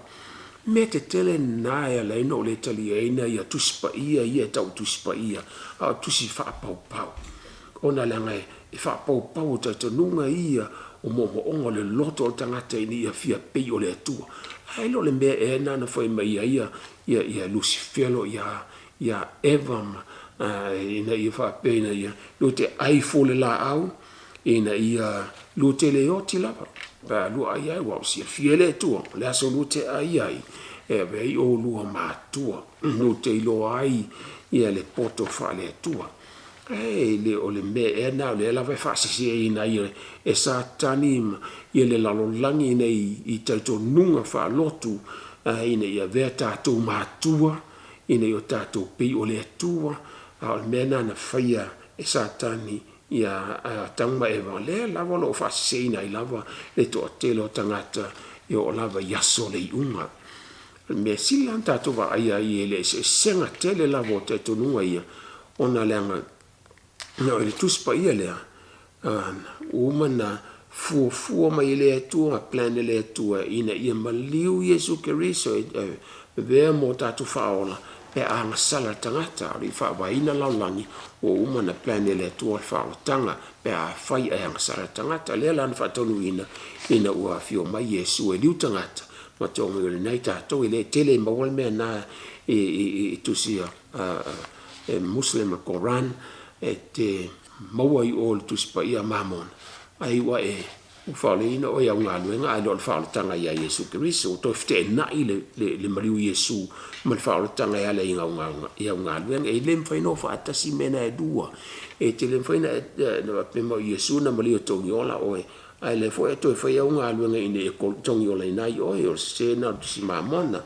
me te tele nāia le ino le tali e ina ia tuspa ia tau tuspa ia a tusi whapau pau o na langa e whapau pau ta nunga ia o momo onga le loto o tangata ini ia fia pei o le atua ai lo le mea e nana whai mai ia Lucifelo ia Evam ina ia whapena ia lo te aifole la au ina ia lo te le oti lava pa lo ai wau si fiele tua le aso lo te ai e vei o lua matua lo te ilo ai ia le poto whale tua le o le me e na le lava whasisi e ina ia e satani ia le lalolangi nei i taito nunga whalotu ina ia vea tātou matua ina i o tātou pei o le atua a o le mea na whaia e satani ia tangma e le lava lo whasisi ina i lava le to telo tangata i o lava yaso le unga me silan tātou wa ai ai le se senga tele lava o taito nunga ia ona leanga no le tuspa ia lea umana fuo mai le atua plan le atua ina ia maliu Yesu Keriso vea mo tatu faola pe anga sala tangata ri fa vaina laulangi o umana plan le atua faola tanga pe a fai anga sala tangata le lan fa tonu ina ua fio mai Yesu e liu tangata ma tonga le nei tatu le tele mawal me na tusia Muslim Quran te maua i o le tuspa ia mamon ai wa e ufaleina o ia ngā luenga ai lo le whaalatanga ia Yesu Keriso o toi fte na i le mariu Yesu ma le whaalatanga ia le inga ia ngā luenga e le mwhaino whaatasi mena e dua e te le mwhaina na pema Yesu na mariu tongi ola oe ai le fo e toi whai au ngā luenga ine e tongi ola inai oe o se na tusi mamona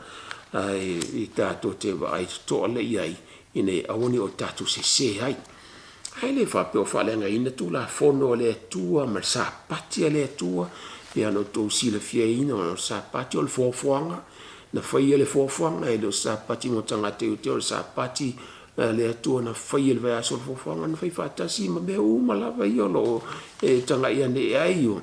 ai i tātou te wa ai toa le iai ine awoni o tātou se ai ai le fa pe o fa lenga ina tu la fono le tua ma sa pati le tua e ano to si le fie ina o sa pati o le fofoanga na fai le fofoanga e lo sa pati mo tanga te o sa pati le tua na fai le va so fofoanga na fai fa ta si ma be u ma la va io lo e tanga ia ne ai o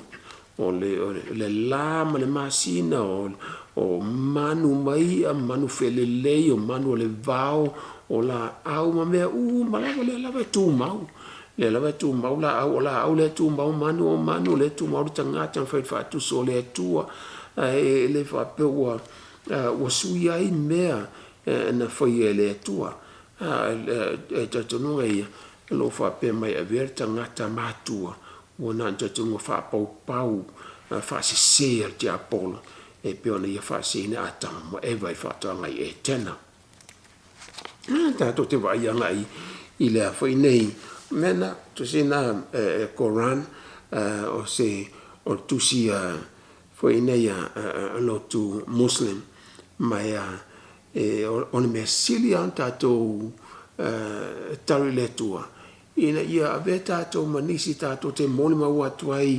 le la ma le masina o manu mai a manu felele o manu le vao o la au ma mea ma le tu mau la au le tu mau manu le tu mau tangata fa fa tu so le tua e le fa pe wa sui ai mea na foi le tua e tonu ai lo fa pe mai aver tangata matua ona tonu fa pau fa se te apolo e pe ona ia fa se na atamo e vai fa tanga e tena tātou te vai anga i lea whai nei mena tu se na Koran o se o tusi whai nei lotu Muslim mai on me sili an tātou tari le tua ina ia ave tātou manisi tātou te moni maua tuai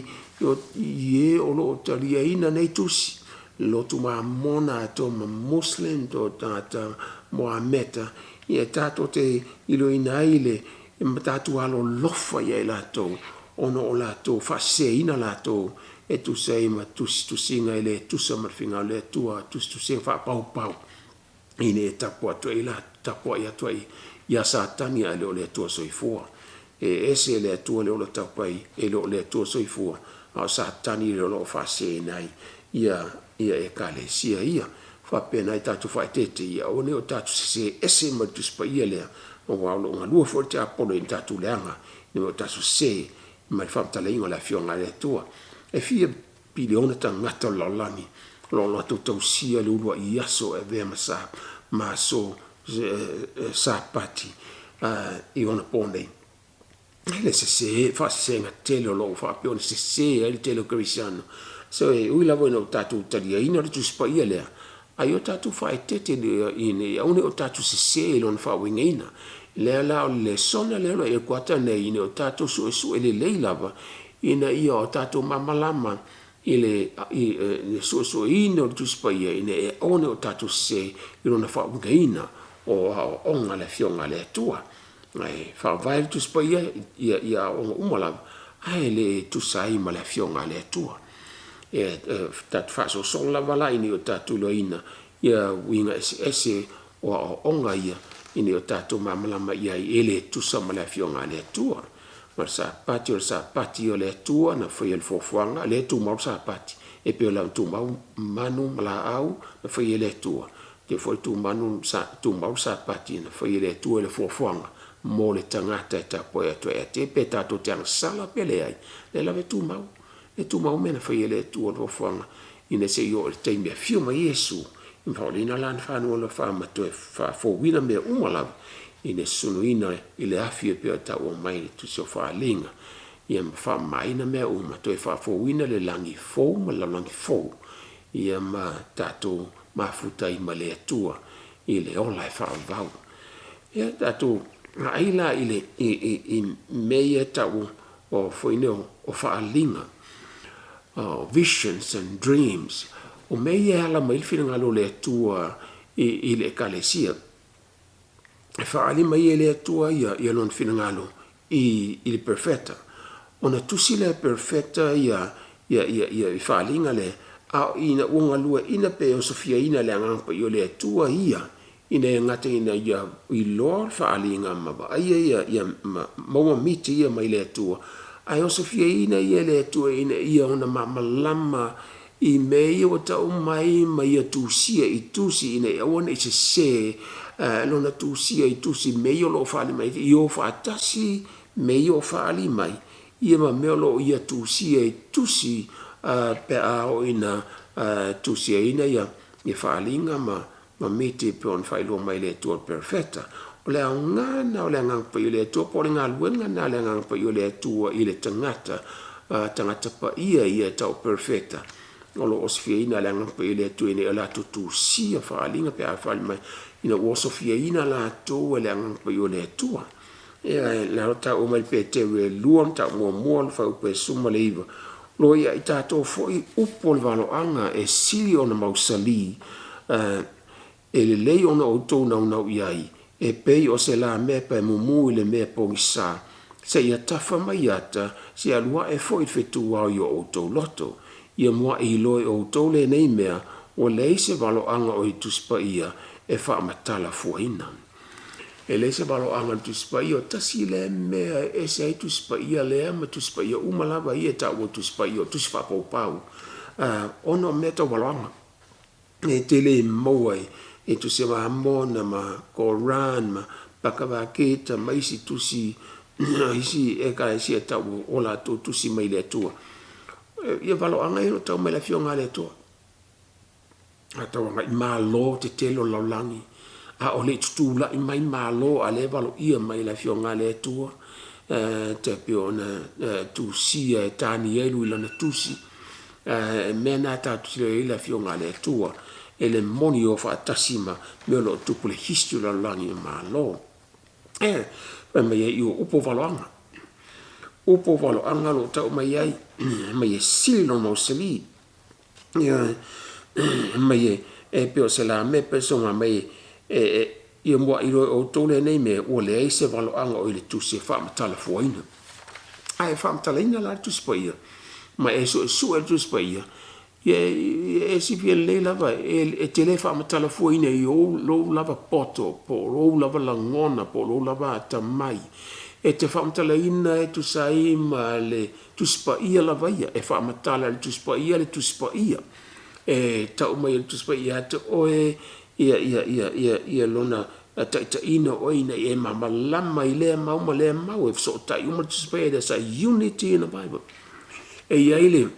ie o lo tari ina nei tusi lotu ma mona to Muslim to tata Mohameta ia tātou te ilo inaile ma tātou alo lofa ia i lātou ono o lātou whaseina lātou e tu sei ma tusinga ile tusa marwhinga le tua tusinga whapau ine e tapua tua i la tapua ia tua ia satani a leo le tua soifua e ese le tua leo le tapai e leo le tua soifua a satani leo lo whaseina ia e kale sia ia whapena i tātou whaetete ia o neo tātou se ese ma tuspa ia lea o waulo ngā lua fo te apolo i tātou leanga neo tātou se mai whamtala ingo la fionga le tua e fia piliona ta ngata lalani lo tu tau sia lua i aso e vea maso sapati i ona ponei le se fa se nga tele lo fa pione se e tele cristiano so e ui la bueno tatu talia ina tu spa ia lea ai o tatu fai tete ine aune o tatu se lon fa wingaina le la le sona le lo e kwata nei ine o tatu su ele leilava ina ia o tatu mamalama ile so ine o tu spaia ine e one o tatu se lon fa wingaina o onga le fionga le tua ai fa vai tu spaia ia o umala ai le tu sai ma le fionga le tua tat fa so la vala ini o tatu loina ia winga ese o onga ia ini o tatu mamalama ia ele tu sama le fionga le tua ma sa pati o le tua na foi el fofuanga le tu mau sa pati e pe la tu mau manu mala au na foi le tua ke foi tu manu sa tu mau sa pati na foi le tua le fofuanga mo le tangata ta poe to e te pe tatu te sala pele ai le la tu mau e tu mau mena fai ele tu o fanga ina se yo te me fio ma Yesu in paulina lan fa no la fa ma to fa fo wina me umala ina sunu ina ile afie pe ta o mai tu so fa linga ia ma fa mai na me uma to fa fo wina le langi fo ma la langi fo ia ma tato ma futa i ma le tua ile o la fa va ia tato aila ile i me ta o fo ino o fa linga visions and dreams o me ia ala mai fina lo le tua i le kalesia fa ali mai le tua ia non fina ngalo i le perfetta ona tusi le perfetta ia fa linga le a ina unga lua ina pe o sofia ina le ngampa yo le tua ia ina ngata ina ia i lor fa linga ma ba ia ma miti ia mai le tua ai o sofia ina ia le tua ina ia ona mamalama i mei o tau mai ia tusia i tusi ina ia ona i se lona tusia i tusi mei o lo fali mai i o fatasi mei o fali mai ia ma meo lo ia tusia i tusi pe a o ina tusia ina ia falinga ma mete pe on failo mai le tua perfetta o le ngana o le ngana pa le tua po le ngaluenga na le ngana pa le tua i le tangata pa ia tau perfecta o lo osfia ina le ngana pa le tua ina la tu sia falinga pe a fal mai ina o sofia ina la tua le ngana pa le tua e la rota o mai pe te we luon ta mo fa pe suma le iva lo ia ita to foi upol valo anga e sili ona mausali e le lei ona o tō nau iai e pei o se la me pa mumu le me pongisa se ia tafa mai ata se alua e foi fetu wa yo o tō loto ia mua i loi o tō le nei mea o lei se valo anga o i tuspa ia e wha matala fuaina e lei se valo anga tuspa ia tasi le mea e se ai tuspa ia le ama tuspa ia umalava ia ta o tuspa ia tuspa pau ono meta valo anga e tele moai e tu se va mona ma Koran ma pakava keta mai si tu si isi e ka si ta o la tu si mai le tua ia valo anga e ta mai la fionga le tua ata wa ma lo te telo la langi a o le tu la mai ma lo a le valo ia mai la fionga le tua te piona tu si e tani e lui la tu si mena ta tu la fionga le tua ele moni o fa tasima me lo tupu le history la langi ma lo me ye io upo valanga lo tau mai ai mai sil no mo seli mai e pe se la me persona mai io mo iro o tole nei me o le se valo anga o le tu se fa matala foina ai fa matala ina la tu spoia ma e su tu spoia e si bien le lava e telefa matala foina io lo lava poto po lo lava langona po lo lava tamai e te fa matala ina e tu sai ma le tu spoia lava ia e fa matala le tu spoia e ta o mai tu spoia te o ia lona ta ina o ina e mama lama ile ma le ma o so ta you must say there's a unity in the Bible e ia ile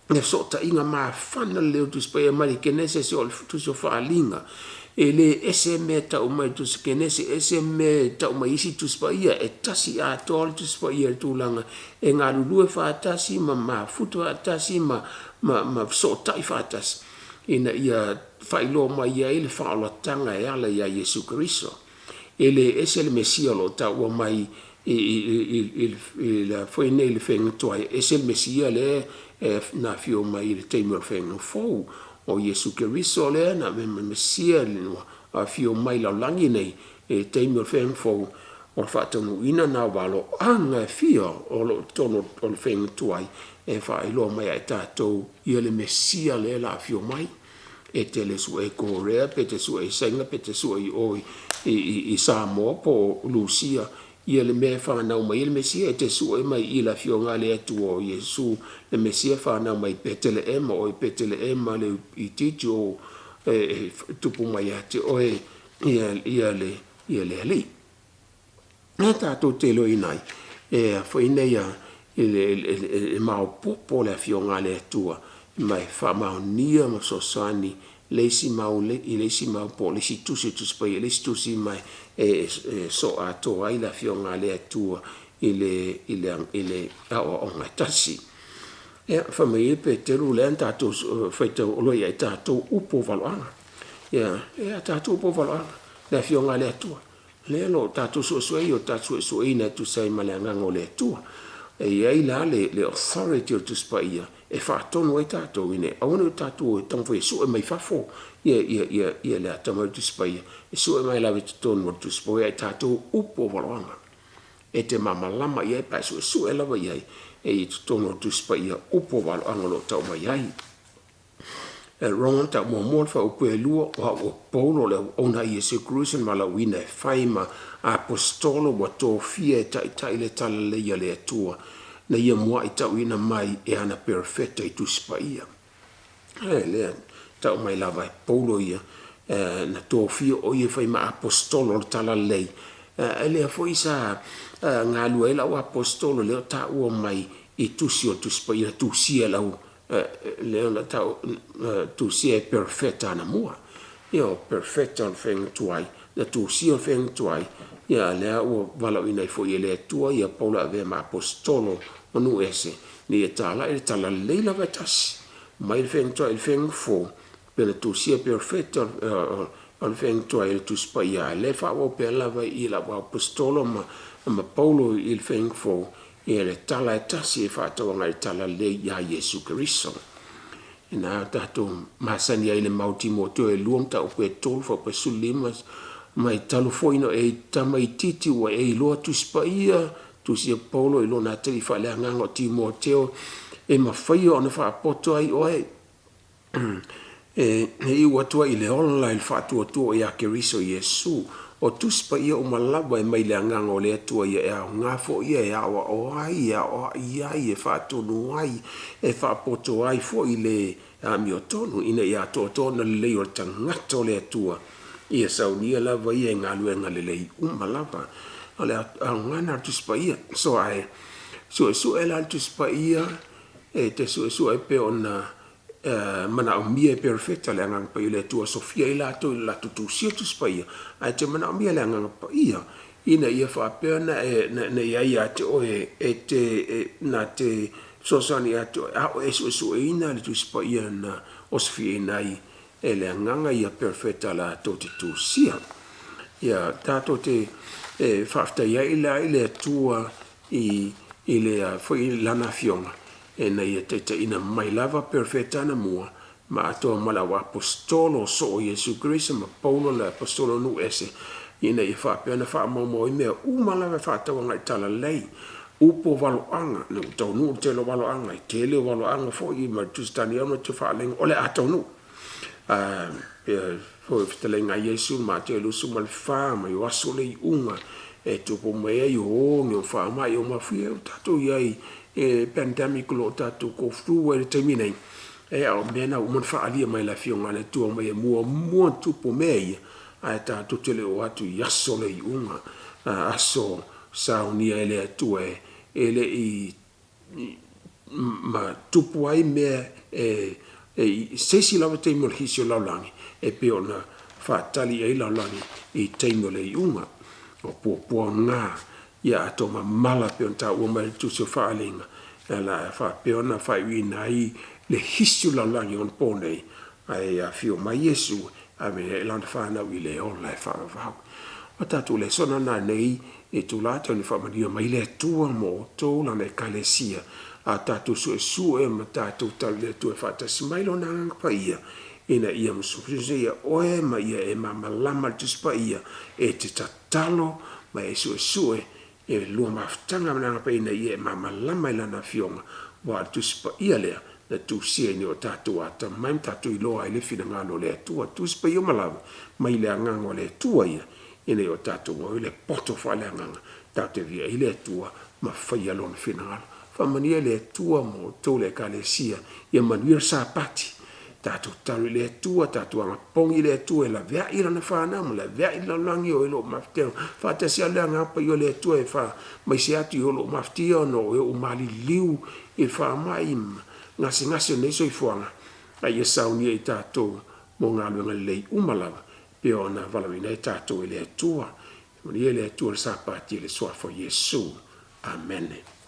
ne so ta inga ma fana le tu spoia mai ke nese so tu so fa linga ele SM ta o mai tu ke nese SM ta o mai si tu spoia e tasi a tol tu spoia tu langa e nga lu fa tasi ma futu tasi ma so ta fa tasi ina ia whailo mai ia ele whaalatanga e ala ia Yesu Keriso. Ele ese le Mesia lo ta ua mai la whaine le whengatua ese le Mesia le na fio mai le teimur whenga fau o Yesu Keriso le na me Mesia le noa a fio mai lau langi nei teimur whenga fau o whaatanu ina na walo anga fio o lo tono o le whengatua whailo mai ai tātou ia le Mesia le la fio mai te le su e Korea, pe te su e Senga, pe te su e oi i Samoa po Lucia, ia le mea whanau mai le Mesia, te su e mai i la fionga le atu o Yesu, le Mesia whanau mai pe te le ema, oi pe te le ema le i titi o tupu mai ate, oi ia le ali. Nā tātou te lo inai, whaine ia le mao popo le fionga le atua, mai whamau nia ma sosani leisi mau po leisi tusi pai leisi tusi mai so ato ai la fionga le atua ile o ngatasi whamai pe te rule an tātou whaita oloi ai tātou upo valoanga tātou upo valoanga la fionga le atua le lo tātou suai o tātou suai na tu sai maleangango le atua ai la le authority o tu spaia e whaatono ai tātou ine. Awana tātou e tangwhai su e mai whafo ia le atama tu spaia. E su e mai lawe tu tono tu spaia ai tātou upo waloanga. E te mamalama iai pai su e lawa iai e tu tono tu spaia upo waloanga lo tau mai ai. E rongan ta mua wha upo e lua o Paulo le ona i e se cruisen mala wina e whaima apostolo wa tō fia e tai le tala leia le atua. Na ia mua i tau ina mai e ana perfecta i tu spaia. Lea, tau mai lava e Paulo ia, na tō fia o ia whai ma apostolo tala lei. Lea fwoi sa ngā lua e lau apostolo leo ta ua mai i tusi o tu spaia, tu sia lau, leo na tau tu sia e perfecta ana mua. Ia perfecta on whenga tuai, na tu sia on whenga tuai, ia lea ua walau ina i fwoi e lea tua, ia Paulo ave ma apostolo manu ese ni e tala leila vetasi mai le feng il feng fo pela tu sia perfetto al feng il tu spaia le fa o pela va i la apostolo ma Paulo il feng fo e le tala tasi e fa to ngai tala le ya Yesu Cristo ina tato masani ai le mauti moto e luom ta o pe tol fo pe sulimas mai talo fo ino e tamai titi wa e lo tu spaia tu sia Paulo i lona teri whaleanga o Timoteo e mawhai o na whaapoto ai oe i watua i le ola i whaatua tua i a Keriso Yesu o tuspa ia o malawa e mai le anganga o le atua ia e au ngafo ia e awa o ai e awa ai e whaatonu ai e whaapoto ai fo i le ami o tonu ina i a tōtona le lei o tangata o le atua ia saunia lava ia e ngaluenga le lei umalawa ale angana tu spaia so ai so ela tu spaia e te so e pe ona mana o mia perfecta le ngang pa ile tu Sofia ila to la tu sia tu spaia ai te mana o mia le ngang pa ia ina ia fa pe na na ia te o te na te so sani ato a so ina le tu spaia na o Sofia nai ele nganga ia perfecta la to tu sia ia tato te whafta ia ile tua i le foi lana fionga e na ia te ina mai lava perfecta na mua ma ato malawa apostolo so Yesu Cristo ma Paulo le apostolo nu ese ina ia whapea na wha momo i mea umalawa whatawa ngai tala lei upo waloanga na utau nu te lo waloanga i te leo waloanga fo i ma tustani ama te whaalenga ole atau nu foi fitalenga Yesu ma te lusu mal fa ma yo asole unga e tupo mai yo ngi fa ma yo ma fie tato yai e pandemic lo tato ko fru e terminei e au mena o mon fa ali mai la fionga le tu mai mo tupo mai a tato tele o atu yasole unga aso sa unia ele tu ele i ma tupo ai me se si lava te mo hisio la langi e pe ona fa tali ai la langi i te mo le unga o po nga ya to ma mala pe on ta o ma tu so fa linga la fa pe ona fa wi nai le hisio la langi on po nei ai a fio mai Yesu a me e lana whanau i le ola e whakawhau. O tātou le sona nā nei e tū lātou ni whamania mai le tua mo tō lana e kalesia a tātou sue ma tātou tau le tua whatasi mai lo nanga pa ia ina ia musufuse ia oe ma ia e mamalama tuspa ia e te tatalo ma e sue e lua maftanga nanga pa ina ia e mamalama ilana fionga wa tuspa ia lea na tu sia ni o tātou ata mai tātou i loa i le fina ngano le tua tuspa ia malawa mai le angango le tua ia ina o tātou o le poto whale anganga tātou via i le tua ma whaia lona fina ngano whamania le tua mo tō le kalesia ia manuira sa pati tātou taru le tua tātou anga pongi le tua e la vea ira na whanau la vea ira langi o ilo mafteo whatasi a lea ngapa i o le tua e wha mai se atu i o lo mafteo no e o mali liu i wha mai ngasi o neso i fuanga a ia saunia i tātou mo ngā luenga lei umalawa pe o na valawina i tātou i le tua mani e le tua le sa pati le soa fo Yesu. Amen.